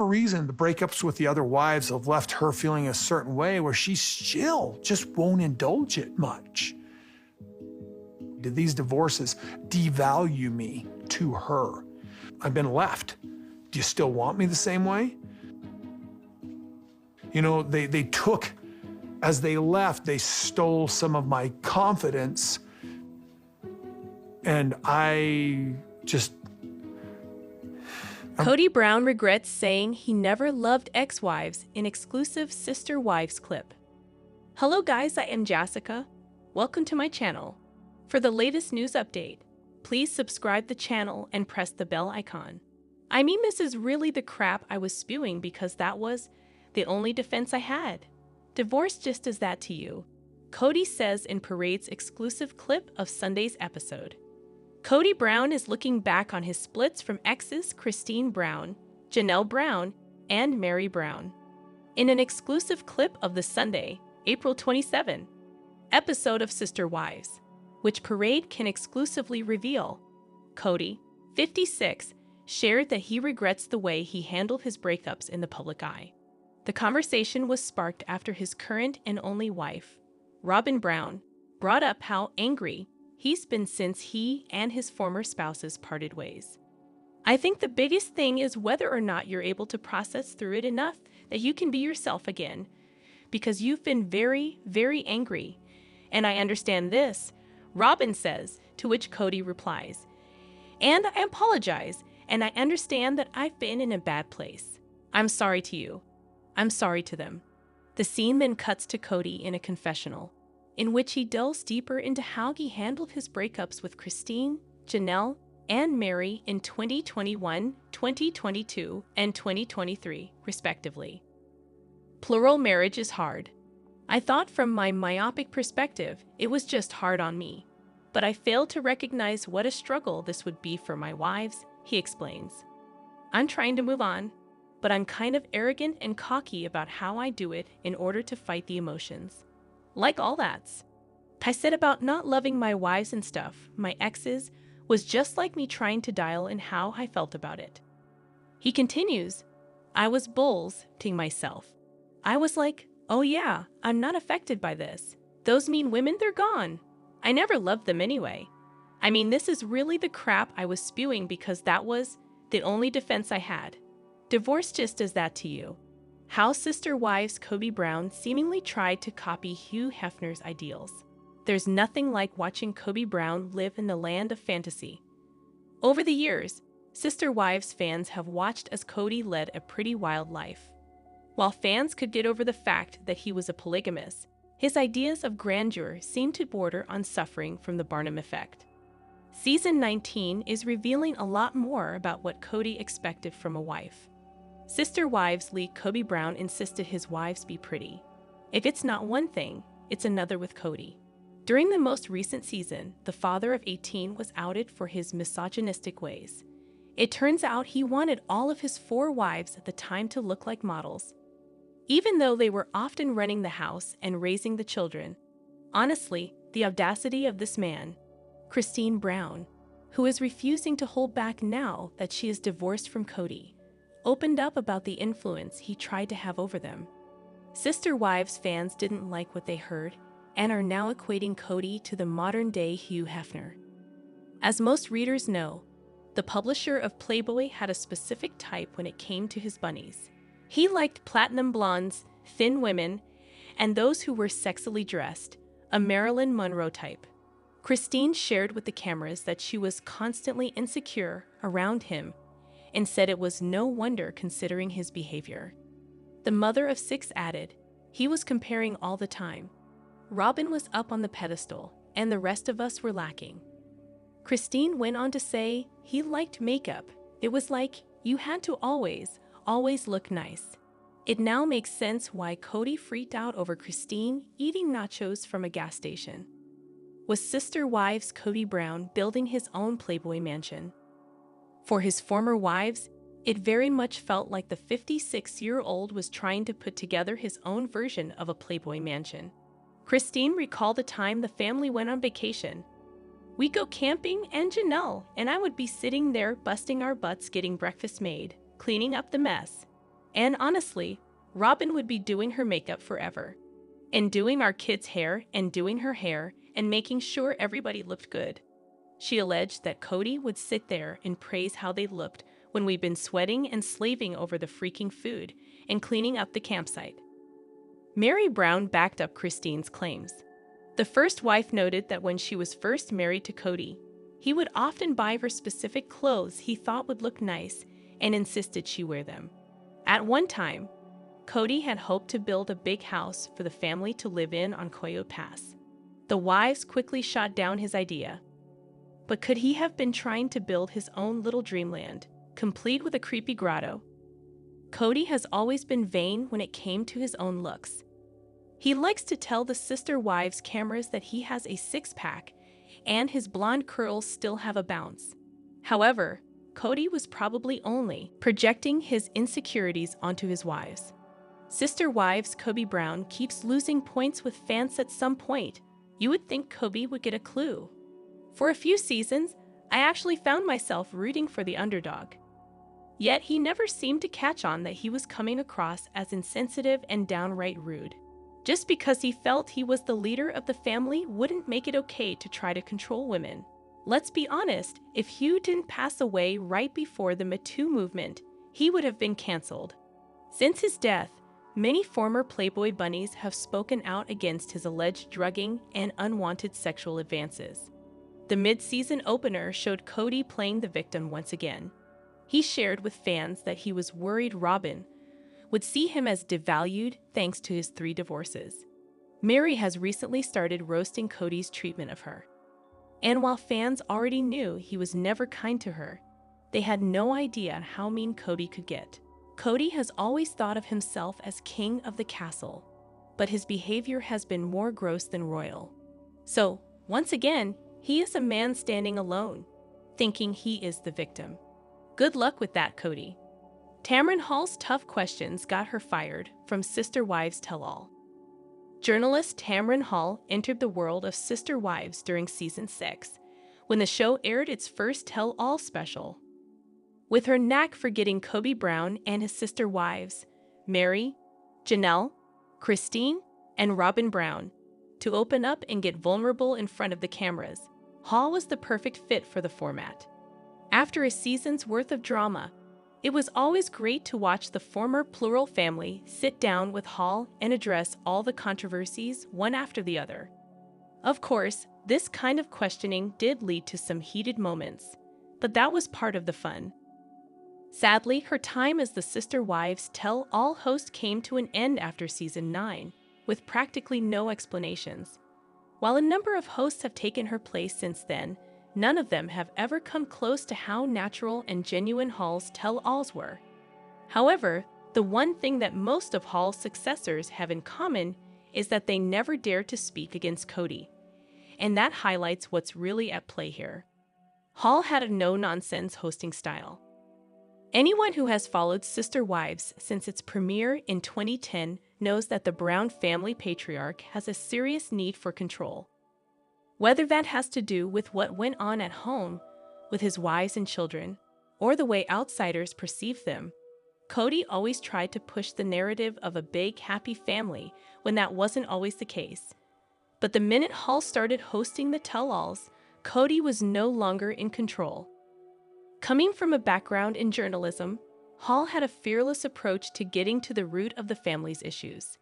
reason, the breakups with the other wives have left her feeling a certain way where she still just won't indulge it much. Did these divorces devalue me to her? I've been left. Do you still want me the same way? You know, they took, as they left, they stole some of my confidence, and I just... Kody Brown regrets saying he never loved ex-wives in exclusive Sister Wives clip. Hello guys, I am Jessica. Welcome to my channel. For the latest news update, please subscribe the channel and press the bell icon. I mean, this is really the crap I was spewing because that was the only defense I had. Divorce just does that to you, Kody says in Parade's exclusive clip of Sunday's episode. Kody Brown is looking back on his splits from exes Christine Brown, Janelle Brown, and Meri Brown. In an exclusive clip of the Sunday, April 27 episode of Sister Wives, which Parade can exclusively reveal, Kody, 56, shared that he regrets the way he handled his breakups in the public eye. The conversation was sparked after his current and only wife, Robyn Brown, brought up how angry he's been since he and his former spouses parted ways. I think the biggest thing is whether or not you're able to process through it enough that you can be yourself again, because you've been very, very angry. And I understand this, Robyn says, to which Kody replies, and I apologize, and I understand that I've been in a bad place. I'm sorry to you. I'm sorry to them. The scene then cuts to Kody in a confessional, in which he delves deeper into how he handled his breakups with Christine, Janelle, and Meri in 2021, 2022, and 2023, respectively. Plural marriage is hard. I thought from my myopic perspective, it was just hard on me. But I failed to recognize what a struggle this would be for my wives, he explains. I'm trying to move on, but I'm kind of arrogant and cocky about how I do it in order to fight the emotions. Like all that. I said about not loving my wives and stuff, my exes, was just like me trying to dial in how I felt about it. He continues, I was bullshitting myself. I was like, oh yeah, I'm not affected by this. Those mean women, they're gone. I never loved them anyway. I mean, this is really the crap I was spewing because that was the only defense I had. Divorce just does that to you. How Sister Wives Kody Brown seemingly tried to copy Hugh Hefner's ideals. There's nothing like watching Kody Brown live in the land of fantasy. Over the years, Sister Wives fans have watched as Kody led a pretty wild life. While fans could get over the fact that he was a polygamist, his ideas of grandeur seemed to border on suffering from the Barnum effect. Season 19 is revealing a lot more about what Kody expected from a wife. Sister Wives lead Kody Brown insisted his wives be pretty. If it's not one thing, it's another with Kody. During the most recent season, the father of 18 was outed for his misogynistic ways. It turns out he wanted all of his 4 wives at the time to look like models, even though they were often running the house and raising the children. Honestly, the audacity of this man, Christine Brown, who is refusing to hold back now that she is divorced from Kody, opened up about the influence he tried to have over them. Sister Wives fans didn't like what they heard and are now equating Kody to the modern-day Hugh Hefner. As most readers know, the publisher of Playboy had a specific type when it came to his bunnies. He liked platinum blondes, thin women, and those who were sexily dressed, a Marilyn Monroe type. Christine shared with the cameras that she was constantly insecure around him and said it was no wonder considering his behavior. The mother of 6 added, he was comparing all the time. Robyn was up on the pedestal, and the rest of us were lacking. Christine went on to say he liked makeup. It was like you had to always look nice. It now makes sense why Kody freaked out over Christine eating nachos from a gas station. Was Sister Wives Kody Brown building his own Playboy mansion? For his former wives, it very much felt like the 56-year-old was trying to put together his own version of a Playboy mansion. Christine recalled the time the family went on vacation. We go camping and Janelle and I would be sitting there busting our butts getting breakfast made, cleaning up the mess. And honestly, Robyn would be doing her makeup forever, and doing our kids' hair, and doing her hair, and making sure everybody looked good. She alleged that Kody would sit there and praise how they looked when we've been sweating and slaving over the freaking food and cleaning up the campsite. Meri Brown backed up Christine's claims. The first wife noted that when she was first married to Kody, he would often buy her specific clothes he thought would look nice and insisted she wear them. At one time, Kody had hoped to build a big house for the family to live in on Coyote Pass. The wives quickly shot down his idea. But could he have been trying to build his own little dreamland, complete with a creepy grotto? Kody has always been vain when it came to his own looks. He likes to tell the sister wives' cameras that he has a six-pack and his blonde curls still have a bounce. However, Kody was probably only projecting his insecurities onto his wives. Sister wives Kody Brown keeps losing points with fans at some point. You would think Kody would get a clue. For a few seasons, I actually found myself rooting for the underdog. Yet he never seemed to catch on that he was coming across as insensitive and downright rude. Just because he felt he was the leader of the family wouldn't make it okay to try to control women. Let's be honest, if Hugh didn't pass away right before the Me Too movement, he would have been canceled. Since his death, many former Playboy bunnies have spoken out against his alleged drugging and unwanted sexual advances. The mid-season opener showed Kody playing the victim once again. He shared with fans that he was worried Robyn would see him as devalued thanks to his 3 divorces. Meri has recently started roasting Kody's treatment of her. And while fans already knew he was never kind to her, they had no idea how mean Kody could get. Kody has always thought of himself as king of the castle, but his behavior has been more gross than royal. So, once again, he is a man standing alone, thinking he is the victim. Good luck with that, Kody. Tamron Hall's tough questions got her fired from Sister Wives Tell-All. Journalist Tamron Hall entered the world of Sister Wives during Season 6, when the show aired its first Tell-All special. With her knack for getting Kody Brown and his sister wives, Meri, Janelle, Christine, and Robyn Brown, to open up and get vulnerable in front of the cameras, Hall was the perfect fit for the format. After a season's worth of drama, it was always great to watch the former plural family sit down with Hall and address all the controversies one after the other. Of course, this kind of questioning did lead to some heated moments, but that was part of the fun. Sadly, her time as the Sister Wives Tell-All host came to an end after Season 9, with practically no explanations. While a number of hosts have taken her place since then, none of them have ever come close to how natural and genuine Hall's tell-alls were. However, the one thing that most of Hall's successors have in common is that they never dared to speak against Kody. And that highlights what's really at play here. Hall had a no-nonsense hosting style. Anyone who has followed Sister Wives since its premiere in 2010 knows that the Brown family patriarch has a serious need for control. Whether that has to do with what went on at home with his wives and children, or the way outsiders perceive them, Kody always tried to push the narrative of a big, happy family when that wasn't always the case. But the minute Hall started hosting the tell-alls, Kody was no longer in control. Coming from a background in journalism, Hall had a fearless approach to getting to the root of the family's issues.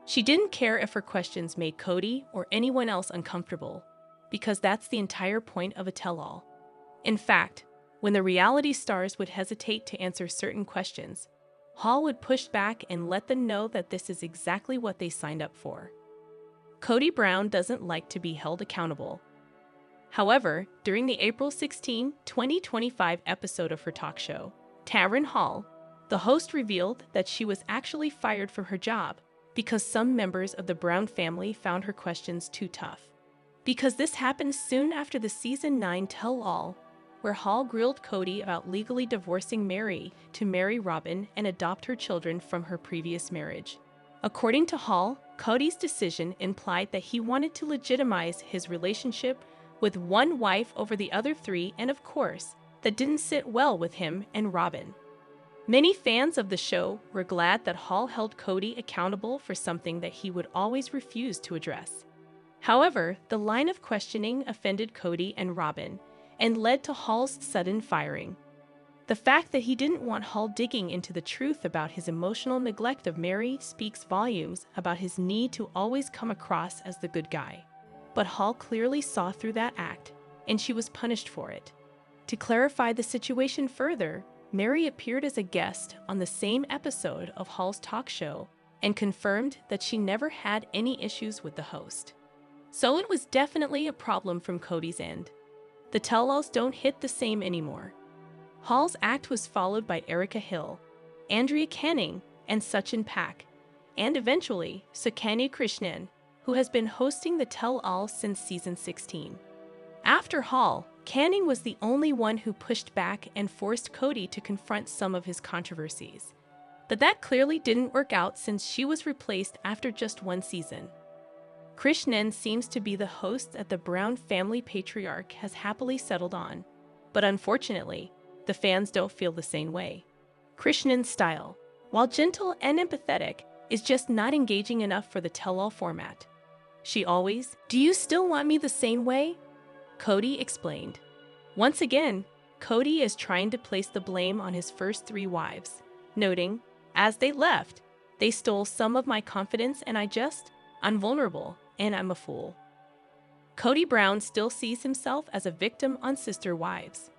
She didn't care if her questions made Kody or anyone else uncomfortable, because that's the entire point of a tell-all. In fact, when the reality stars would hesitate to answer certain questions, Hall would push back and let them know that this is exactly what they signed up for. Kody Brown doesn't like to be held accountable. However, during the April 16, 2025 episode of her talk show, Tamron Hall, the host revealed that she was actually fired from her job because some members of the Brown family found her questions too tough. Because this happened soon after the Season 9 tell-all, where Hall grilled Kody about legally divorcing Meri to marry Robyn and adopt her children from her previous marriage. According to Hall, Kody's decision implied that he wanted to legitimize his relationship with one wife over the other 3, and of course, that didn't sit well with him and Robyn. Many fans of the show were glad that Hall held Kody accountable for something that he would always refuse to address. However, the line of questioning offended Kody and Robyn and led to Hall's sudden firing. The fact that he didn't want Hall digging into the truth about his emotional neglect of Meri speaks volumes about his need to always come across as the good guy. But Hall clearly saw through that act, and she was punished for it. To clarify the situation further, Meri appeared as a guest on the same episode of Hall's talk show and confirmed that she never had any issues with the host. So it was definitely a problem from Kody's end. The tell-alls don't hit the same anymore. Hall's act was followed by Erica Hill, Andrea Canning, and Sachin Pak, and eventually Sukani Krishnan, who has been hosting the tell-all since season 16. After Hall, Canning was the only one who pushed back and forced Kody to confront some of his controversies. But that clearly didn't work out since she was replaced after just one season. Krishnan seems to be the host that the Brown family patriarch has happily settled on, but unfortunately, the fans don't feel the same way. Krishnan's style, while gentle and empathetic, is just not engaging enough for the tell-all format. She always, "Do you still want me the same way?" Kody explained. Once again, Kody is trying to place the blame on his first 3 wives, noting, "As they left, they stole some of my confidence and I'm vulnerable and I'm a fool." Kody Brown still sees himself as a victim on Sister Wives.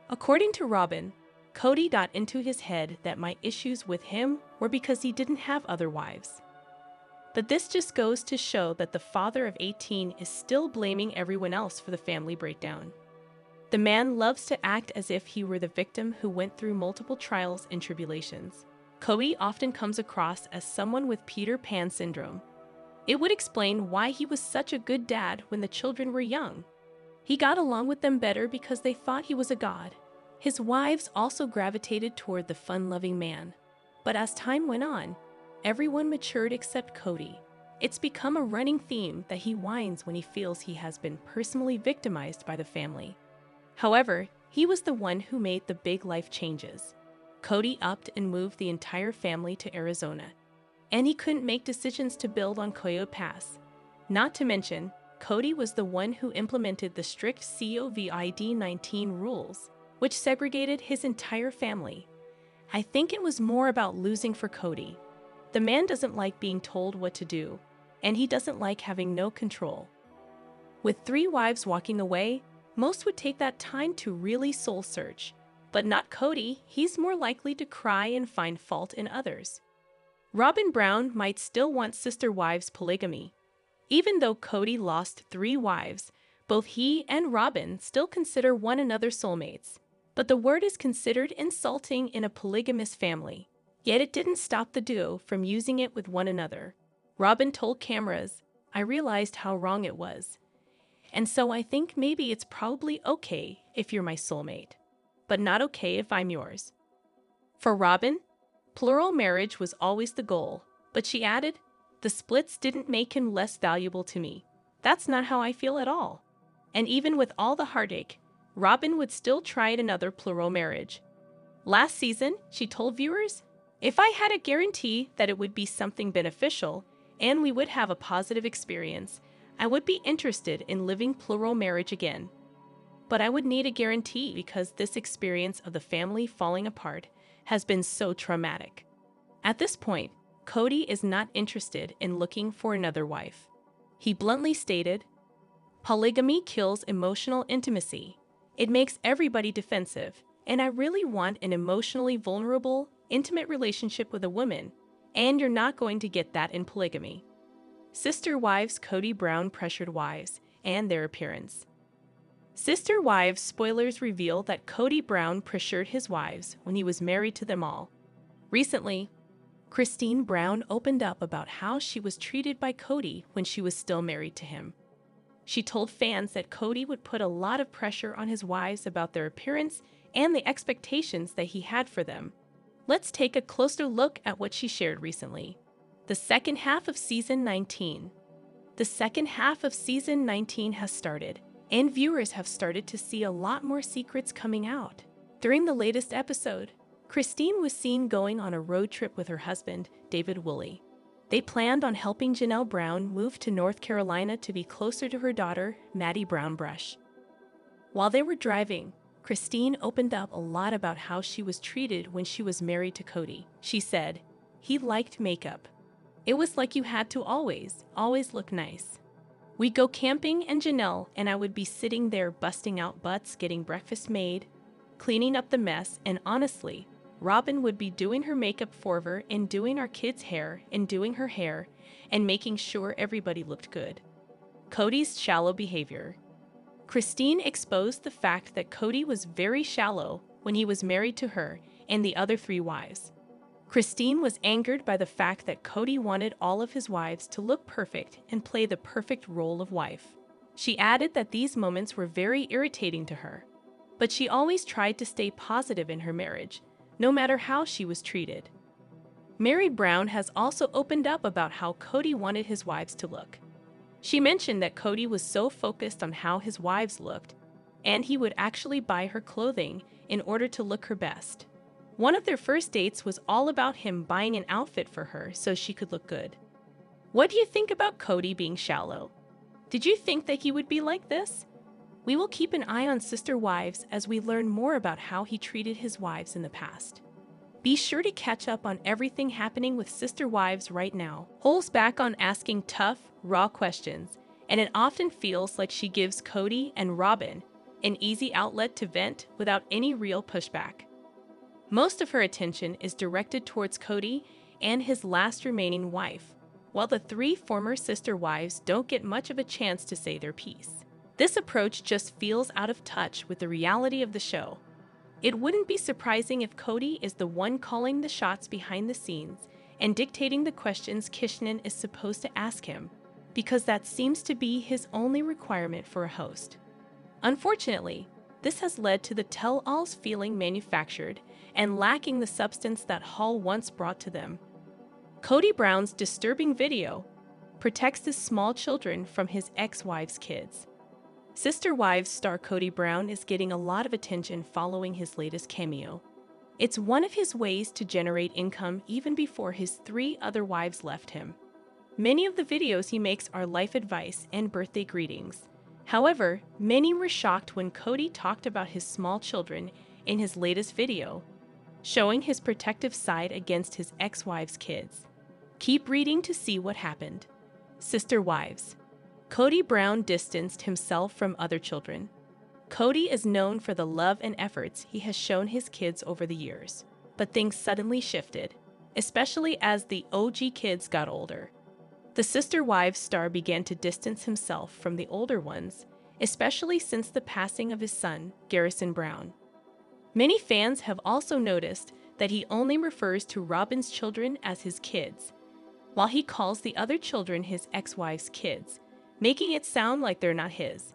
According to Robyn, Kody got into his head that my issues with him were because he didn't have other wives. But this just goes to show that the father of 18 is still blaming everyone else for the family breakdown. The man loves to act as if he were the victim who went through multiple trials and tribulations. Kody often comes across as someone with Peter Pan syndrome. It would explain why he was such a good dad when the children were young. He got along with them better because they thought he was a god. His wives also gravitated toward the fun-loving man. But as time went on, everyone matured except Kody. It's become a running theme that he whines when he feels he has been personally victimized by the family. However, he was the one who made the big life changes. Kody upped and moved the entire family to Arizona. And he couldn't make decisions to build on Coyote Pass. Not to mention, Kody was the one who implemented the strict COVID-19 rules, which segregated his entire family. I think it was more about losing for Kody. The man doesn't like being told what to do, and he doesn't like having no control. With 3 wives walking away, most would take that time to really soul search. But not Kody, he's more likely to cry and find fault in others. Robyn Brown might still want sister wives polygamy. Even though Kody lost 3 wives, both he and Robyn still consider one another soulmates. But the word is considered insulting in a polygamous family. Yet it didn't stop the duo from using it with one another. Robyn told cameras, "I realized how wrong it was. And so I think maybe it's probably okay if you're my soulmate, but not okay if I'm yours." For Robyn, plural marriage was always the goal, but she added, "The splits didn't make him less valuable to me. That's not how I feel at all." And even with all the heartache, Robyn would still try another plural marriage. Last season, she told viewers, "If I had a guarantee that it would be something beneficial and we would have a positive experience, I would be interested in living plural marriage again. But I would need a guarantee because this experience of the family falling apart has been so traumatic." At this point, Kody is not interested in looking for another wife. He bluntly stated, "Polygamy kills emotional intimacy. It makes everybody defensive, and I really want an emotionally vulnerable, intimate relationship with a woman, and you're not going to get that in polygamy." Sister Wives Kody Brown pressured wives and their appearance. Sister Wives spoilers reveal that Kody Brown pressured his wives when he was married to them all. Recently, Christine Brown opened up about how she was treated by Kody when she was still married to him. She told fans that Kody would put a lot of pressure on his wives about their appearance and the expectations that he had for them. Let's take a closer look at what she shared recently. The second half of Season 19. The second half of Season 19 has started, and viewers have started to see a lot more secrets coming out. During the latest episode, Christine was seen going on a road trip with her husband, David Woolley. They planned on helping Janelle Brown move to North Carolina to be closer to her daughter, Maddie Brown Brush. While they were driving, Christine opened up a lot about how she was treated when she was married to Kody. She said, "He liked makeup. It was like you had to always look nice. We'd go camping and Janelle and I would be sitting there busting out butts, getting breakfast made, cleaning up the mess, and honestly, Robyn would be doing her makeup for her and doing our kids' hair and doing her hair and making sure everybody looked good." Kody's shallow behavior. Christine exposed the fact that Kody was very shallow when he was married to her and the other 3 wives. Christine was angered by the fact that Kody wanted all of his wives to look perfect and play the perfect role of wife. She added that these moments were very irritating to her, but she always tried to stay positive in her marriage, no matter how she was treated. Meri Brown has also opened up about how Kody wanted his wives to look. She mentioned that Kody was so focused on how his wives looked, and he would actually buy her clothing in order to look her best. One of their first dates was all about him buying an outfit for her so she could look good. What do you think about Kody being shallow? Did you think that he would be like this? We will keep an eye on Sister Wives as we learn more about how he treated his wives in the past. Be sure to catch up on everything happening with Sister Wives right now. Holds back on asking tough, raw questions, and it often feels like she gives Kody and Robyn an easy outlet to vent without any real pushback. Most of her attention is directed towards Kody and his last remaining wife, while the 3 former sister wives don't get much of a chance to say their piece. This approach just feels out of touch with the reality of the show. It wouldn't be surprising if Kody is the one calling the shots behind the scenes and dictating the questions Kishnan is supposed to ask him, because that seems to be his only requirement for a host. Unfortunately, this has led to the tell-alls feeling manufactured and lacking the substance that Hall once brought to them. Kody Brown's disturbing video protects his small children from his ex-wife's kids. Sister Wives star Kody Brown is getting a lot of attention following his latest cameo. It's one of his ways to generate income even before his 3 other wives left him. Many of the videos he makes are life advice and birthday greetings. However, many were shocked when Kody talked about his small children in his latest video, showing his protective side against his ex-wife's kids. Keep reading to see what happened. Sister Wives. Kody Brown distanced himself from other children. Kody is known for the love and efforts he has shown his kids over the years, but things suddenly shifted, especially as the OG kids got older. The Sister Wives star began to distance himself from the older ones, especially since the passing of his son, Garrison Brown. Many fans have also noticed that he only refers to Robyn's children as his kids, while he calls the other children his ex-wife's kids, making it sound like they're not his.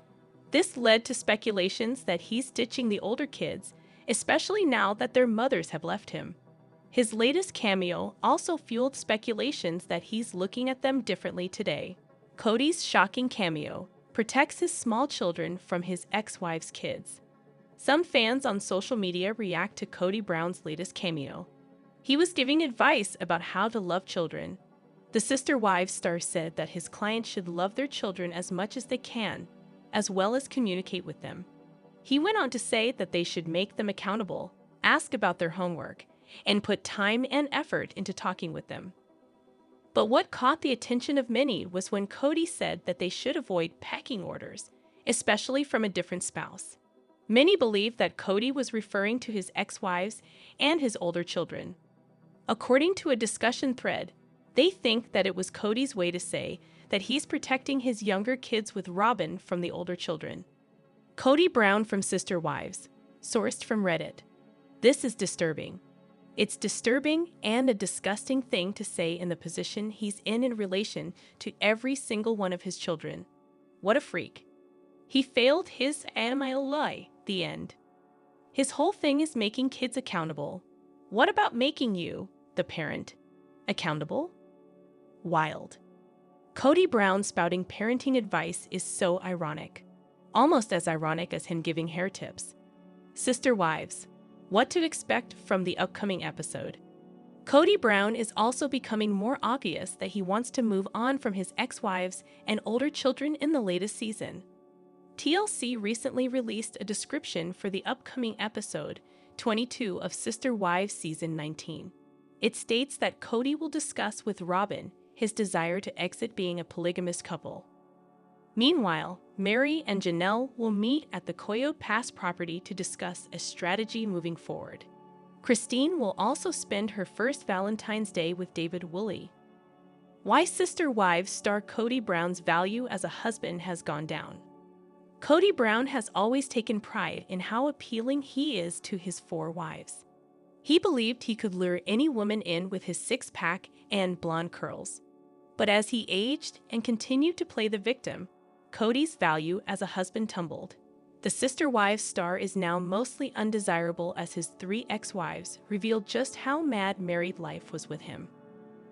This led to speculations that he's ditching the older kids, especially now that their mothers have left him. His latest cameo also fueled speculations that he's looking at them differently today. Kody's shocking cameo protects his small children from his ex-wife's kids. Some fans on social media react to Kody Brown's latest cameo. He was giving advice about how to love children. The Sister Wives star said that his clients should love their children as much as they can, as well as communicate with them. He went on to say that they should make them accountable, ask about their homework, and put time and effort into talking with them. But what caught the attention of many was when Kody said that they should avoid pecking orders, especially from a different spouse. Many believe that Kody was referring to his ex-wives and his older children. According to a discussion thread, they think that it was Kody's way to say that he's protecting his younger kids with Robyn from the older children. Kody Brown from Sister Wives, sourced from Reddit. This is disturbing. It's disturbing and a disgusting thing to say in the position he's in relation to every single one of his children. What a freak. He failed his lie, the end. His whole thing is making kids accountable. What about making you, the parent, accountable? Wild. Kody Brown spouting parenting advice is so ironic. Almost as ironic as him giving hair tips. Sister Wives. What to expect from the upcoming episode. Kody Brown is also becoming more obvious that he wants to move on from his ex-wives and older children in the latest season. TLC recently released a description for the upcoming episode 22 of Sister Wives Season 19. It states that Kody will discuss with Robyn his desire to exit being a polygamous couple. Meanwhile, Meri and Janelle will meet at the Coyote Pass property to discuss a strategy moving forward. Christine will also spend her first Valentine's Day with David Woolley. Why Sister Wives star Kody Brown's value as a husband has gone down. Kody Brown has always taken pride in how appealing he is to his 4 wives. He believed he could lure any woman in with his six-pack and blonde curls. But as he aged and continued to play the victim, Kody's value as a husband tumbled. The Sister Wives star is now mostly undesirable as his 3 ex-wives revealed just how mad married life was with him.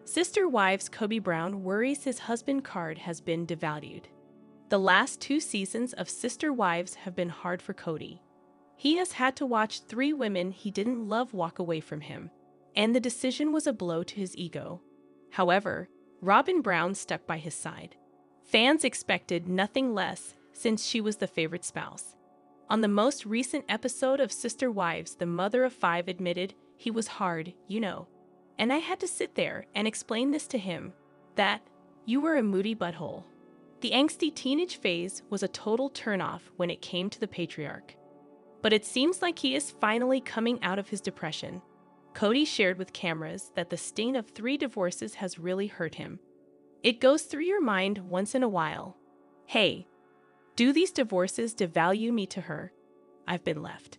Sister Wives Kody Brown worries his husband card has been devalued. The last 2 seasons of Sister Wives have been hard for Kody. He has had to watch 3 women he didn't love walk away from him, and the decision was a blow to his ego. However, Robyn Brown stuck by his side. Fans expected nothing less since she was the favorite spouse. On the most recent episode of Sister Wives, the mother of 5 admitted, "He was hard, you know. And I had to sit there and explain this to him, that you were a moody butthole." The angsty teenage phase was a total turnoff when it came to the patriarch. But it seems like he is finally coming out of his depression. Kody shared with cameras that the stain of 3 divorces has really hurt him. It goes through your mind once in a while. Hey, do these divorces devalue me to her? I've been left.